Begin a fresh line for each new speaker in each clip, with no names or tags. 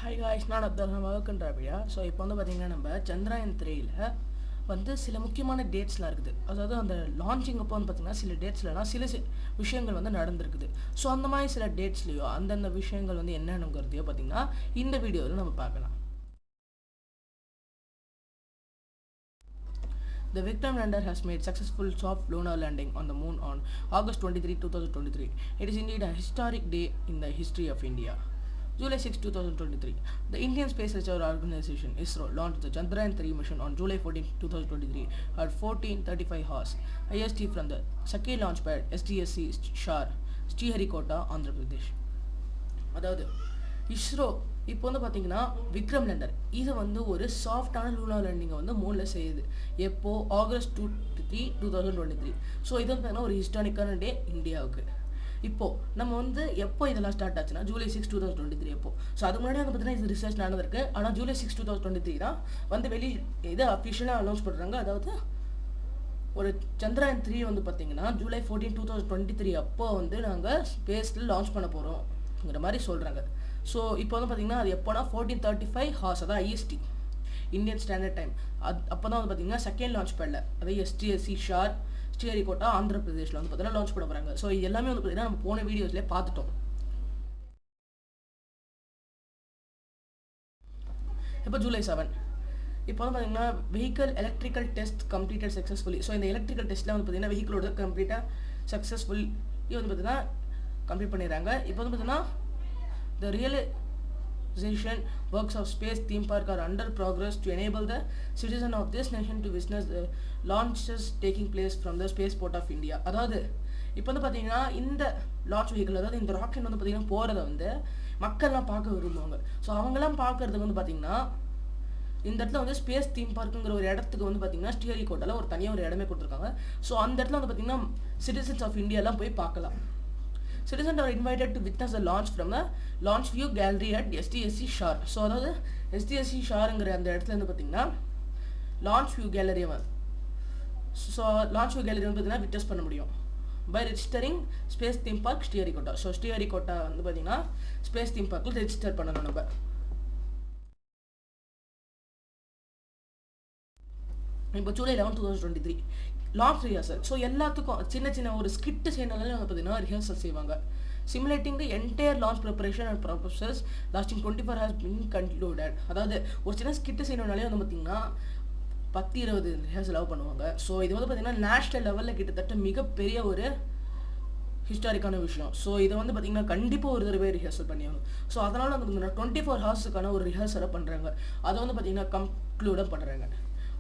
Hi guys, நான் Abdul welcome to Pedia. So இப்போ வந்து பார்த்தீங்கன்னா நம்ம சந்திராயன் 3ல வந்து சில முக்கியமான டேட்ஸ்லாம் இருக்குது. அதாவது அந்த லான்ச்சிங் அப்போ வந்து பார்த்தீங்கன்னா சில டேட்ஸ்லலாம் சில விஷயங்கள் வந்து நடந்திருக்குது. ஸோ அந்த மாதிரி சில டேட்ஸ்லையோ அந்தந்த விஷயங்கள் வந்து என்னென்னங்கிறதையோ பார்த்தீங்கன்னா இந்த வீடியோவில் நம்ம பார்க்கலாம். The Vikram lander has made successful soft lunar landing on the moon on August 23, 2023. It is indeed a historic day in the history of India. July 6, 2023. The Indian Space Research Organization (ISRO) launched the Chandrayaan-3 mission on July 14, 2023 at 14:35 hours IST from the Sakhi launch pad SDSC Shar, Sriharikota, Andhra Pradesh. அதாவது இஸ்ரோ இப்போ வந்து பார்த்தீங்கன்னா Vikram lander இது வந்து ஒரு சாஃப்டான lunar லேண்டிங்கை வந்து மூணில் செய்யுது. எப்போ August 23, 2023. ஸோ இது வந்து பார்த்தீங்கன்னா ஒரு ஹிஸ்டாரிக்கான டே இந்தியாவுக்கு. இப்போது நம்ம வந்து எப்போ இதெல்லாம் ஸ்டார்ட் ஆச்சுன்னா July 6, 2023 எப்போ. ஸோ அதுக்கு முன்னாடி வந்து பார்த்தீங்கன்னா இது ரிசர்ச் நடந்திருக்கு. ஆனால் July 6, 2023 தான் வந்து இதை அஃபிஷியலாக அனௌன்ஸ் பண்ணுறாங்க. அதாவது ஒரு சந்திராயன் 3 வந்து பார்த்தீங்கன்னா July 14, 2023 அப்போ வந்து நாங்கள் ஸ்பேஸில் லான்ச் பண்ண போகிறோம்ங்கிற மாதிரி சொல்கிறாங்க. ஸோ இப்போ வந்து பார்த்தீங்கன்னா அது எப்போனா 14:35 ஹார்ஸ், அதான் IST இந்தியன் ஸ்டாண்டர்ட் டைம். அப்போ தான் வந்து பார்த்தீங்கன்னா செகண்ட் லான்ச் பேடில் அதாவது SDSC ஷார் ஸ்ரீஹரிகோட்டா ஆந்திர பிரதேஷில் வந்து பார்த்தீங்கன்னா லான்ச் பண்ண போகிறாங்க. ஸோ இது எல்லாமே வந்து பார்த்தீங்கன்னா நம்ம போன வீடியோஸ்லேயே பார்த்துட்டோம். இப்போ July 7 இப்போ வந்து பார்த்தீங்கன்னா vehicle electrical test completed successfully. So இந்த எலக்ட்ரிக்கல் டெஸ்ட்டில் வந்து பார்த்தீங்கன்னா வெஹிக்கிளோட கம்ப்ளீட்டாக சக்ஸஸ்ஃபுல் இது வந்து பார்த்தீங்கன்னா கம்ப்ளீட் பண்ணிடுறாங்க. இப்போ வந்து பார்த்தீங்கன்னா the realization works of space theme park are under progress to enable the citizen of this nation to witness the launches taking place from the spaceport of India. அதாவது இப்போ வந்து பார்த்தீங்கன்னா இந்த லான்ச் வெஹிக்கிள் அதாவது இந்த ராக்கெட் வந்து பார்த்தீங்கன்னா போகிறத வந்து மக்கள்லாம் பார்க்க விரும்புவாங்க. ஸோ அவங்கெல்லாம் பார்க்கறதுக்கு வந்து பார்த்தீங்கன்னா இந்த இடத்துல வந்து ஸ்பேஸ் தீம் பார்க்குங்கிற ஒரு இடத்துக்கு வந்து பார்த்தீங்கன்னா ஸ்ரீஹரிகோட்டாவில் ஒரு தனியாக ஒரு இடமே கொடுத்துருக்காங்க. ஸோ அந்த இடத்துல வந்து பார்த்தீங்கன்னா சிட்டிசன்ஸ் ஆஃப் இந்தியாலாம் போய் பார்க்கலாம். Citizens are invited to witness the launch from the launch view gallery at SDSC Shar. So அதாவது SDSC ஷாருங்கிற அந்த இடத்துல வந்து பார்த்தீங்கன்னா launch view gallery so launch view gallery வந்து பார்த்தீங்கன்னா விட்னஸ் பண்ண முடியும் by registering space theme park Sriharikota. So Sriharikota வந்து பார்த்தீங்கன்னா ஸ்பேஸ் தீம் பார்க்கில் ரெஜிஸ்டர் பண்ணணும் நம்ம. இப்போ July 11, 2023 லான்ச் ரிஹர்சல். ஸோ எல்லாத்துக்கும் சின்ன சின்ன ஒரு ஸ்கிட்டு செய்யறதுனால வந்து பார்த்தீங்கன்னா ரிஹர்சல் செய்வாங்க. Simulating the entire launch preparation and process lasting 24 hours been concluded. அதாவது ஒரு சின்ன ஸ்கிட்டு செய்யணும்னாலே வந்து பார்த்தீங்கன்னா 10-20 ரிஹர்சல் பண்ணுவாங்க. ஸோ இது வந்து பார்த்தீங்கன்னா நேஷ்னல் லெவலில் கிட்டத்தட்ட மிகப்பெரிய ஒரு ஹிஸ்டாரிக்கான விஷயம். ஸோ இதை வந்து பார்த்தீங்கன்னா கண்டிப்பாக ஒரு தடவை ரிஹர்சல் பண்ணியாகணும். ஸோ அதனால் வந்து 24 ஹவர்ஸுக்கான ஒரு ரிஹர்சலை பண்ணுறாங்க. அதை வந்து பார்த்தீங்கன்னா கன்க்ளூடாக பண்ணுறாங்க.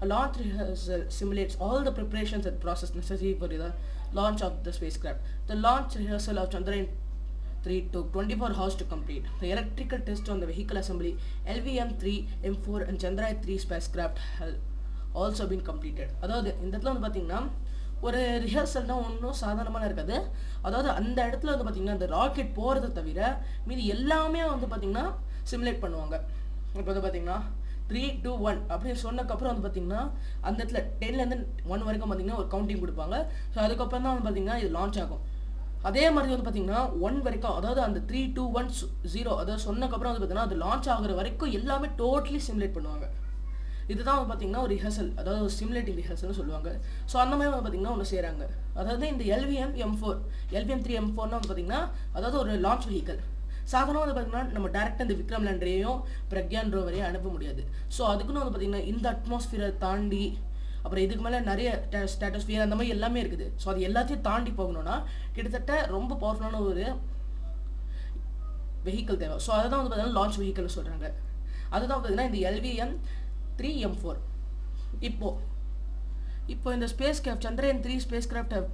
A launch rehearsal simulates all the preparations and process necessary for the launch of the spacecraft. The launch rehearsal of Chandrayaan-3 took 24 hours to complete. The electrical test on the vehicle assembly, LVM-3, M4 and Chandrayaan-3 spacecraft have also been completed. அதாவது இந்த இடத்துல வந்து பார்த்தீங்கன்னா ஒரு ரிஹர்சல்னா ஒன்றும் சாதாரணமான இருக்காது. அதாவது அந்த இடத்துல வந்து பார்த்தீங்கன்னா அந்த ராக்கெட் போகிறத தவிர மீதி எல்லாமே வந்து பார்த்தீங்கன்னா சிமுலேட் பண்ணுவாங்க. இப்போ வந்து பார்த்தீங்கன்னா 3, 2, 1 அப்படின்னு சொன்னதுக்கப்புறம் வந்து பார்த்தீங்கன்னா அந்த இடத்துல 10லேருந்து 1 வரைக்கும் பார்த்தீங்கன்னா ஒரு கவுண்டிங் கொடுப்பாங்க. ஸோ அதுக்கப்புறம் தான் வந்து பார்த்தீங்கன்னா இது லான்ச் ஆகும். அதே மாதிரி வந்து பார்த்தீங்கன்னா 1 வரைக்கும் அதாவது அந்த 3, 2, 1, 0 அதாவது சொன்னதுக்கப்புறம் வந்து பார்த்தீங்கன்னா அது லான்ச் ஆகுற வரைக்கும் எல்லாமே டோட்டலி சிமுலேட் பண்ணுவாங்க. இதுதான் வந்து பார்த்தீங்கன்னா ஒரு ரிஹர்சல், அதாவது ஒரு சிமுலேட்டிங் ரிஹர்சல்னு சொல்லுவாங்க. ஸோ அந்த மாதிரி வந்து பார்த்தீங்கன்னா ஒன்று செய்கிறாங்க. அதாவது இந்த LVM-3 M4னா வந்து பார்த்தீங்கன்னா அதாவது ஒரு லான்ச் வெஹிக்கல். சாதாரணமாக வந்து பார்த்தீங்கன்னா நம்ம டேரெக்டாக இந்த விக்ரம் லேண்டரையும் பிரக்யான் ரோவரையும் அனுப்ப முடியாது. ஸோ அதுக்குன்னு வந்து பார்த்தீங்கன்னா இந்த அட்மாஸ்பியரை தாண்டி அப்புறம் இதுக்கு மேலே நிறைய ஸ்ட்ராட்டோஸ்பியர் அந்த மாதிரி எல்லாமே இருக்குது. ஸோ அது எல்லாத்தையும் தாண்டி போகணும்னா கிட்டத்தட்ட ரொம்ப பவர்ஃபுல்லான ஒரு வெஹிக்கிள் தேவை. ஸோ அதை தான் வந்து பார்த்தீங்கன்னா லான்ச் வெஹிக்கிள்னு சொல்கிறாங்க. அதுதான் பார்த்தீங்கன்னா இந்த LVM-3 M4. இப்போ இந்த spacecraft Chandrayaan-3 spacecraft have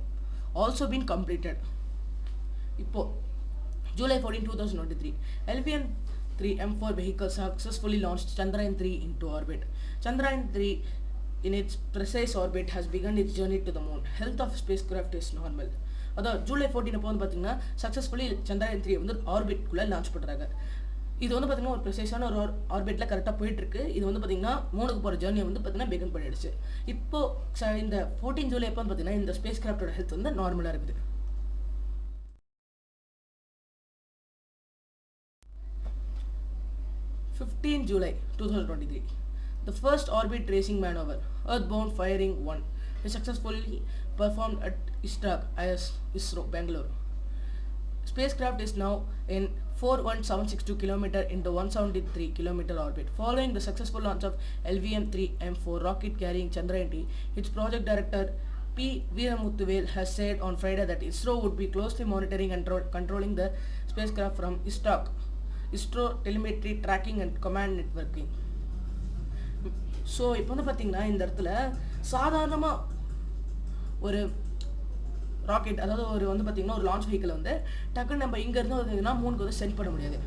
also been completed. இப்போது July 14, 2023, LVM-3 M4 vehicle successfully launched Chandrayaan-3 into orbit. Chandrayaan-3 in its precise orbit has begun its journey to the moon. Health of spacecraft is normal. அதாவது July 14 அப்போ வந்து பார்த்தீங்கன்னா successfully Chandrayaan-3 வந்து ஆர்பிட்குள்ளே launch பண்ணுறாங்க. இது வந்து பார்த்தீங்கன்னா ஒரு ப்ரெசைஸான ஒரு ஆர்பிட்டில் கரெக்டாக போயிட்டுருக்கு. இது வந்து பார்த்தீங்கன்னா மூணுக்கு போகிற ஜேர்னியை வந்து பார்த்தீங்கன்னா பிகன் பண்ணிடுச்சு. இப்போது இந்த 14 July அப்போ வந்து பார்த்தீங்கன்னா இந்த ஸ்பேஸ் கிராஃப்டோட ஹெல்த் வந்து நார்மலாக இருக்குது. 15 July 2023. The first orbit tracing maneuver, Earthbound Firing 1, is successfully performed at ISRO, Bangalore. Spacecraft is now in 41762 km into 173 km orbit. Following the successful launch of LVM-3 M4 rocket carrying Chandrayaan-3, its project director P. Veeramuthuvel has said on Friday that ISRO would be closely monitoring and controlling the spacecraft from ISRO telemetry tracking and command networking. So இப்போ வந்து பார்த்தீங்கன்னா இந்த இடத்துல சாதாரணமாக ஒரு rocket, அதாவது ஒரு வந்து பார்த்திங்கன்னா ஒரு லான்ச் வெஹிக்கிள் வந்து டக்குன்னு நம்ம இங்கேருந்து பார்த்தீங்கன்னா மூணுக்கு வந்து சென்ட் பண்ண முடியாது.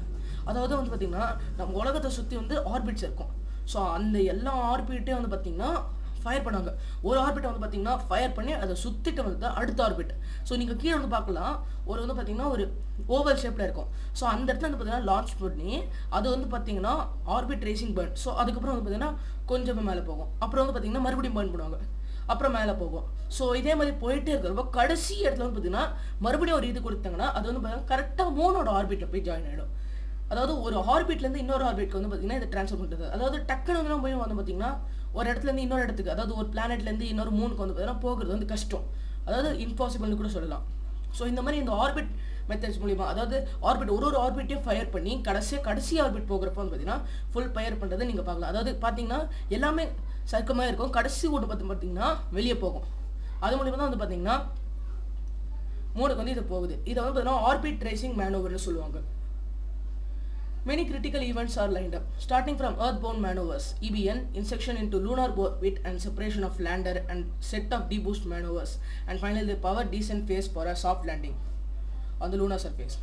அதாவது வந்து பார்த்திங்கன்னா நம்ம உலகத்தை சுற்றி வந்து ஆர்பிட்ஸ் இருக்கும். ஸோ அந்த எல்லா ஆர்பிட்டே வந்து பார்த்திங்கன்னா ஃபயர் பண்ணாங்க. ஒரு ஆர்பிட்டை வந்து பார்த்திங்கன்னா ஃபயர் பண்ணி அதை சுற்றிட்டு வந்து தான் அடுத்த ஆர்பிட். ஸோ நீங்கள் கீழே வந்து பார்க்கலாம், ஒரு வந்து பார்த்திங்கன்னா ஒரு ஓவல் ஷேப்பில் இருக்கும். ஸோ அந்த இடத்துல வந்து பார்த்திங்கன்னா லான்ச் பண்ணி அது வந்து பார்த்திங்கன்னா ஆர்பிட் ரேசிங் பர்ன். ஸோ அதுக்கப்புறம் வந்து பார்த்திங்கன்னா கொஞ்சம் மேலே போகும். அப்புறம் வந்து பார்த்திங்கன்னா மறுபடியும் பர்ன் பண்ணுவாங்க, அப்புறம் மேலே போகும். ஸோ இதே மாதிரி போயிட்டே இருக்கிறப்போ கடைசி இடத்துல வந்து பார்த்திங்கன்னா மறுபடியும் ஒரு இது கொடுத்தாங்கன்னா அது வந்து பார்த்திங்கன்னா கரெக்டாக மூணோட ஆர்பிட்டில் போய் ஜாயின் ஆகிடும். அதாவது ஒரு ஆர்பிட்லேருந்து இன்னொரு ஆர்பிட்க்கு வந்து பார்த்திங்கன்னா இதை ட்ரான்ஸ்ஃபர் பண்ணுறது. அதாவது டக்குனு வந்து போய் வந்து பார்த்திங்கன்னா ஒரு இடத்துலேருந்து இன்னொரு இடத்துக்கு, அதாவது ஒரு பிளானெட்லேருந்து இன்னொரு மூணுக்கு வந்து பார்த்திங்கன்னா போகிறது வந்து கஷ்டம், அதாவது இம்பாசிபிள்னு கூட சொல்லலாம். ஸோ இந்த மாதிரி இந்த ஆர்பிட் மெத்தட்ஸ் மூலிமா, அதாவது ஆர்பிட் ஒரு ஆர்பிட்டையும் ஃபயர் பண்ணி கடைசி ஆர்பிட் போகிறப்போ வந்து பார்த்திங்கன்னா ஃபுல் ஃபயர் பண்ணுறதை நீங்கள் பார்க்கலாம். அதாவது பார்த்திங்கன்னா எல்லாமே சர்க்கமாக இருக்கும், கடைசி ஒன்று பார்த்திங்கன்னா வெளியே போகும். அது மூலிமா தான் வந்து பார்த்திங்கன்னா மூணுக்கு வந்து இது போகுது. இதை வந்து பார்த்திங்கன்னா ஆர்பிட் ட்ரேசிங் மேனோவர்னு சொல்லுவாங்க. Many critical events are lined up, starting from Earthbound maneuvers (EBN), insertion into lunar orbit and separation of lander and set of deboost maneuvers, and finally the power descent phase for a soft landing on the lunar surface.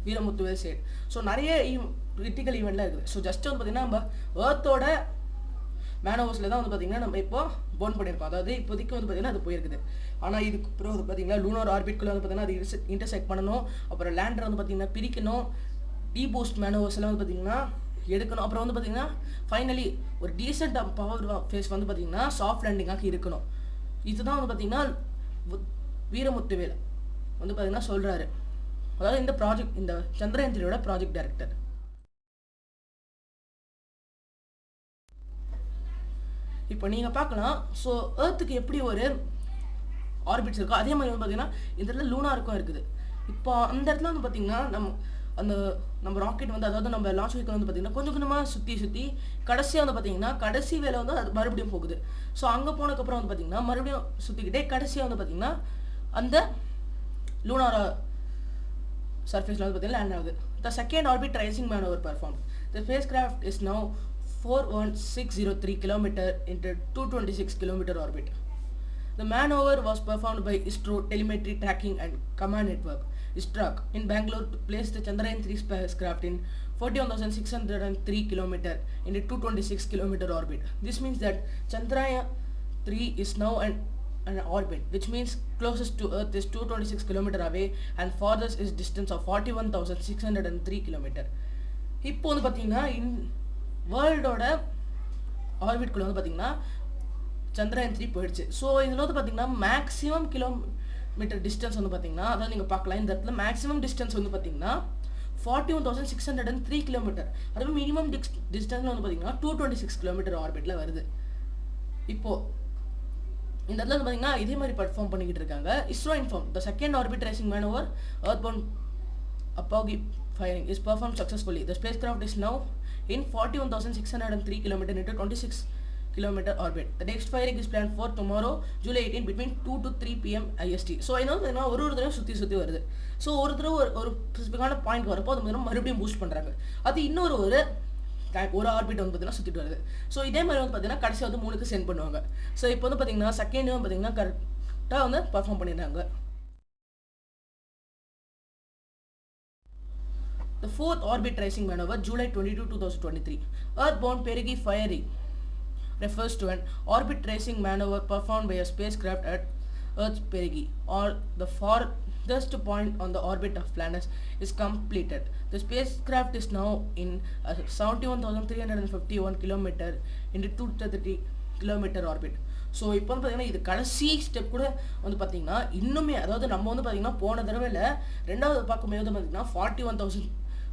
Veeramuthuvel said. So நிறைய critical eventலாம் இருக்குது. So just வந்து பார்த்திங்கன்னா நம்ம ஏர்த்தோட மேனோவர்ஸில் தான் வந்து பார்த்திங்கன்னா நம்ம இப்போ போன் பண்ணியிருக்கோம். அதாவது இப்போதைக்கு வந்து பார்த்திங்கன்னா அது போயிருக்குது. ஆனால் இதுக்கு அப்புறம் வந்து பார்த்திங்கன்னா லூனார் ஆர்பிட்குள்ளே வந்து பார்த்திங்கன்னா அது இன்டர்செக்ட் பண்ணணும், அப்புறம் லேண்டர் வந்து பார்த்திங்கன்னா பிரிக்கணும், டீபூஸ்ட் மேனோவர்ஸ் எல்லாம் வந்து பார்த்திங்கன்னா எடுக்கணும். அப்புறம் வந்து பார்த்திங்கன்னா ஃபைனலி ஒரு டீசென்ட் பவர் ஃபேஸ் வந்து பார்த்திங்கன்னா சாஃப்ட் லேண்டிங்காக இருக்கணும். இதுதான் வந்து பார்த்திங்கன்னா வீரமுத்துவேல் வந்து பார்த்திங்கன்னா சொல்கிறாரு. அதாவது இந்த ப்ராஜெக்ட், இந்த சந்திரயான்-3யோட ப்ராஜெக்ட் டைரக்டர். இப்போ நீங்கள் பார்க்கலாம், ஸோ ஏர்த்துக்கு எப்படி ஒரு ஆர்பிட்ஸ் இருக்கோ அதே மாதிரி வந்து பார்த்திங்கன்னா இந்த இடத்துல லூனாருக்கும் இருக்குது. இப்போ அந்த இடத்துல வந்து பார்த்திங்கன்னா நம்ம ராக்கெட் வந்து, அதாவது நம்ம லான்ச் வெஹிக்கிள் வந்து பார்த்திங்கன்னா கொஞ்சம் கொஞ்சமாக சுற்றி கடைசியாக வந்து பார்த்திங்கன்னா கடைசி வேலை வந்து அது மறுபடியும் போகுது. ஸோ அங்கே போனதுக்கப்புறம் வந்து பார்த்திங்கன்னா மறுபடியும் சுற்றிக்கிட்டே கடைசியாக வந்து பார்த்திங்கன்னா அந்த லூனார் சர்ஃபேஸில் வந்து பார்த்திங்கன்னா லேண்ட் ஆகுது. The second orbit raising manoeuvre perform. The spacecraft is now 41603 km into 226 km orbit. The maneuver was performed by ISRO Telemetry Tracking and Command Network (ISTRAC) in Bangalore to place the Chandrayaan-3 spacecraft in 41,603 km in a 226 km orbit. This means that Chandrayaan-3 is now an orbit, which means closest to Earth is 226 km away and farthest is distance of 41,603 km. இப்போ வந்து பார்த்தீங்கன்னா வேர்ல்டோட ஆர்பிட்குள்ளே வந்து பார்த்திங்கன்னா Chandrayaan-3 போயிடுச்சு. So இதில் வந்து பார்த்திங்கன்னா maximum kilometre distance வந்து பார்த்திங்கன்னா, அதாவது நீங்கள் பார்க்கலாம் இந்த இடத்துல மேக்ஸிமம் டிஸ்டன்ஸ் வந்து பார்த்திங்கன்னா 41,603 km. அதுவே மினிமம் டிஸ்டன்ஸில் வந்து பார்த்திங்கன்னா 226 km ஆர்பிட்டில் வருது. இப்போது இந்த இடத்துல வந்து பார்த்திங்கன்னா இதே மாதிரி பர்ஃபார்ம் பண்ணிக்கிட்டு இருக்காங்க. ISRO informed the second orbit tracing maneuver, Earthbound apogee firing, is performed successfully. The spacecraft is now in 41,603 km into 26 km orbit. The next firing is planned for tomorrow, July 18 between 2 to 3 p.m. IST. So என்ன ஒரு தடவை சுற்றி வருது. So ஒரு தடவை ஒரு ஸ்பெசிஃபிக்கான point வரப்போ அது மறுபடியும் பூஸ்ட் பண்ணுறாங்க. அது இன்னொரு ஆர்பிட் வந்து பார்த்தீங்கன்னா சுற்றிட்டு வருது. ஸோ இதே மாதிரி வந்து பார்த்தீங்கன்னா கடைசியாக வந்து மூணுக்கு சென்ட் பண்ணுவாங்க. ஸோ இப்போ வந்து பார்த்தீங்கன்னா செகண்ட் வந்து பார்த்தீங்கன்னா கரெக்டாக வந்து பர்ஃபார்ம் பண்ணிடுறாங்க. The fourth orbit tracing maneuver, July 22, 2023. Earthbound Pedia firing refers to an orbit tracing maneuver performed by a spacecraft at Earth's perigee, or the farthest point on the orbit of planets, is completed. The spacecraft is now in 71,351 km into 230 km orbit. So இப்போ வந்து பார்த்தீங்கன்னா இது கடைசி step கூட வந்து பார்த்தீங்கன்னா இன்னுமே, அதாவது நம்ம வந்து பார்த்தீங்கன்னா போன தடவையில் ரெண்டாவது பார்க்கும்போது வந்து பார்த்தீங்கன்னா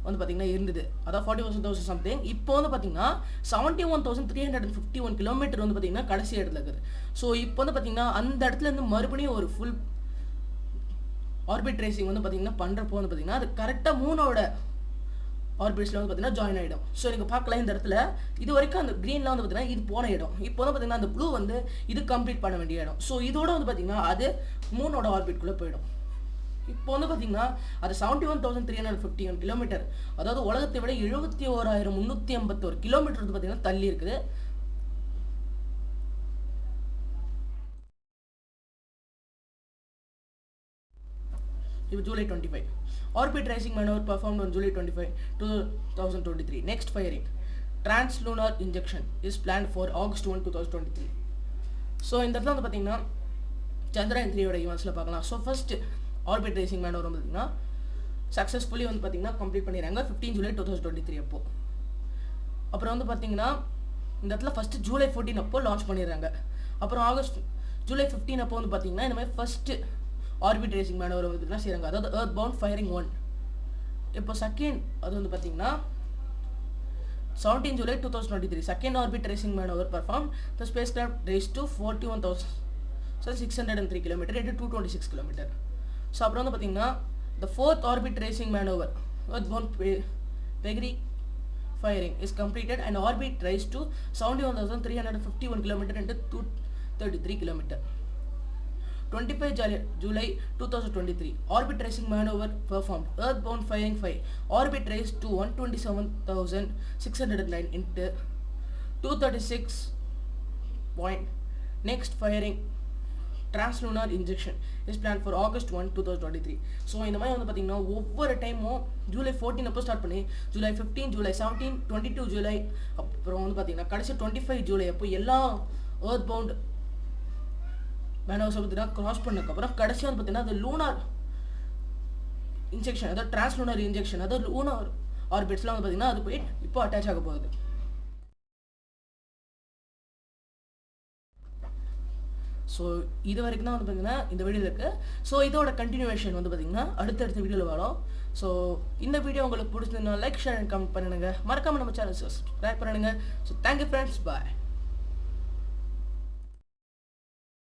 வந்து பார்த்தீங்கன்னா இருந்தது, அதாவது 41,000 சம்திங். இப்போ வந்து பார்த்தீங்கன்னா 71,351 கிலோமீட்டர் வந்து பார்த்தீங்கன்னா கடைசி இடத்துல இருக்குது. ஸோ இப்போ வந்து பார்த்தீங்கன்னா அந்த இடத்துல இருந்து மறுபடியும் ஒரு ஃபுல் ஆர்பிட் ரேசிங் வந்து பார்த்தீங்கன்னா பண்ணுறப்போ வந்து பார்த்தீங்கன்னா அது கரெக்டாக மூணோட ஆர்பிட்ஸில் வந்து பார்த்தீங்கன்னா ஜாயின் ஆகிடும். ஸோ நீங்கள் பார்க்கலாம் இந்த இடத்துல இது வரைக்கும் அந்த க்ரீன்லாம் வந்து பார்த்தீங்கன்னா இது போன இடம். இப்போ வந்து பார்த்தீங்கன்னா அந்த ப்ளூ வந்து இது கம்ப்ளீட் பண்ண வேண்டிய இடம். ஸோ இதோட வந்து பார்த்தீங்கன்னா அது மூணோட ஆர்பிட்குள்ளே போயிடும். இப்போ வந்து பார்த்தீங்கன்னா அது 71,351 கிலோமீட்டர், அதாவது உலகத்தை விட 71,381 கிலோமீட்டர் வந்து பார்த்தீங்கன்னா தள்ளி இருக்குது. இப்போ July 25 orbit racing maneuver performed on July 25, 2023. Next firing translunar injection is planned for August 1, 2023. So இந்த இடத்துல வந்து பார்த்தீங்கன்னா Chandrayaan-3 ஓட ஈவெண்ட்ஸில் பார்க்கலாம். ஸோ ஃபர்ஸ்ட் ஆர்பிட் ரேசிங் மேனவர் வந்து பார்த்தீங்கன்னா சக்ஸஸ்ஃபுல்லி வந்து பார்த்தீங்கன்னா கம்ப்ளீட் பண்ணிடுறாங்க 15 July 2023 அப்போ. அப்புறம் வந்து பார்த்தீங்கன்னா இந்த இடத்துல ஃபஸ்ட்டு July 14 அப்போ லான்ச் பண்ணிடுறாங்க. அப்புறம் July 15 அப்போ வந்து பார்த்தீங்கன்னா இந்த மாதிரி ஃபஸ்ட்டு ஆர்பிட் ரேசிங் மேனவர் வந்து பார்த்தீங்கன்னா செய்கிறாங்க, அதாவது எர்த் பவுண்ட் ஃபயரிங் 1. இப்போ செகண்ட் அது வந்து பார்த்தீங்கன்னா 17 July 2023 second orbit raising manoeuvre perform the spacecraft raised to 41,603 kilometre into 226 kilometre. So அப்புறம் வந்து பார்த்தீங்கன்னா the fourth orbit raising manoeuvre earth bound பெக்ரி firing is completed and orbit raise to 71,351 kilometre into 233 kilometre. 25 July 2023 orbit racing maneuver performed earthbound firing 5 orbit raised to 127,609 into 236 point. Next firing translunar injection is planned for August 1, 2023. So இந்த மாதிரி வந்து பார்த்தீங்கன்னா ஒவ்வொரு டைமும் July 14 அப்போ start பண்ணி July 15, July 17, 22 July அப்புறம் வந்து பார்த்தீங்கன்னா கடைசி 25 July அப்போ எல்லா எர்த் பவுண்ட் மேனவர்ஸ் பார்த்தீங்கன்னா கிராஸ் பண்ணதுக்கப்புறம் கடைசியாக வந்து பார்த்தீங்கன்னா அது லூனார் இன்ஜெக்ஷன், அதாவது டிரான்ஸ்லூனார் இன்ஜெக்ஷன், அதாவது லூனார் ஆர்பிட்ஸ்லாம் வந்து பார்த்தீங்கன்னா அது போய் இப்போ அட்டாச் ஆக போகுது. ஸோ இது வரைக்கும் தான் வந்து பார்த்தீங்கன்னா இந்த வீடியோவில் இருக்குது. ஸோ இதோட கண்டினியூவேஷன் வந்து பார்த்தீங்கன்னா அடுத்தடுத்த வீடியோவில் வரும். ஸோ இந்த வீடியோ உங்களுக்கு பிடிச்சிருந்தா லைக், ஷேர் அண்ட் கமெண்ட் பண்ணுங்க. மறக்காமல் நம்ம சேனல் சப்ஸ்கிரைப் பண்ணுங்க. ஸோ தேங்க்யூ ஃப்ரெண்ட்ஸ், பாய்.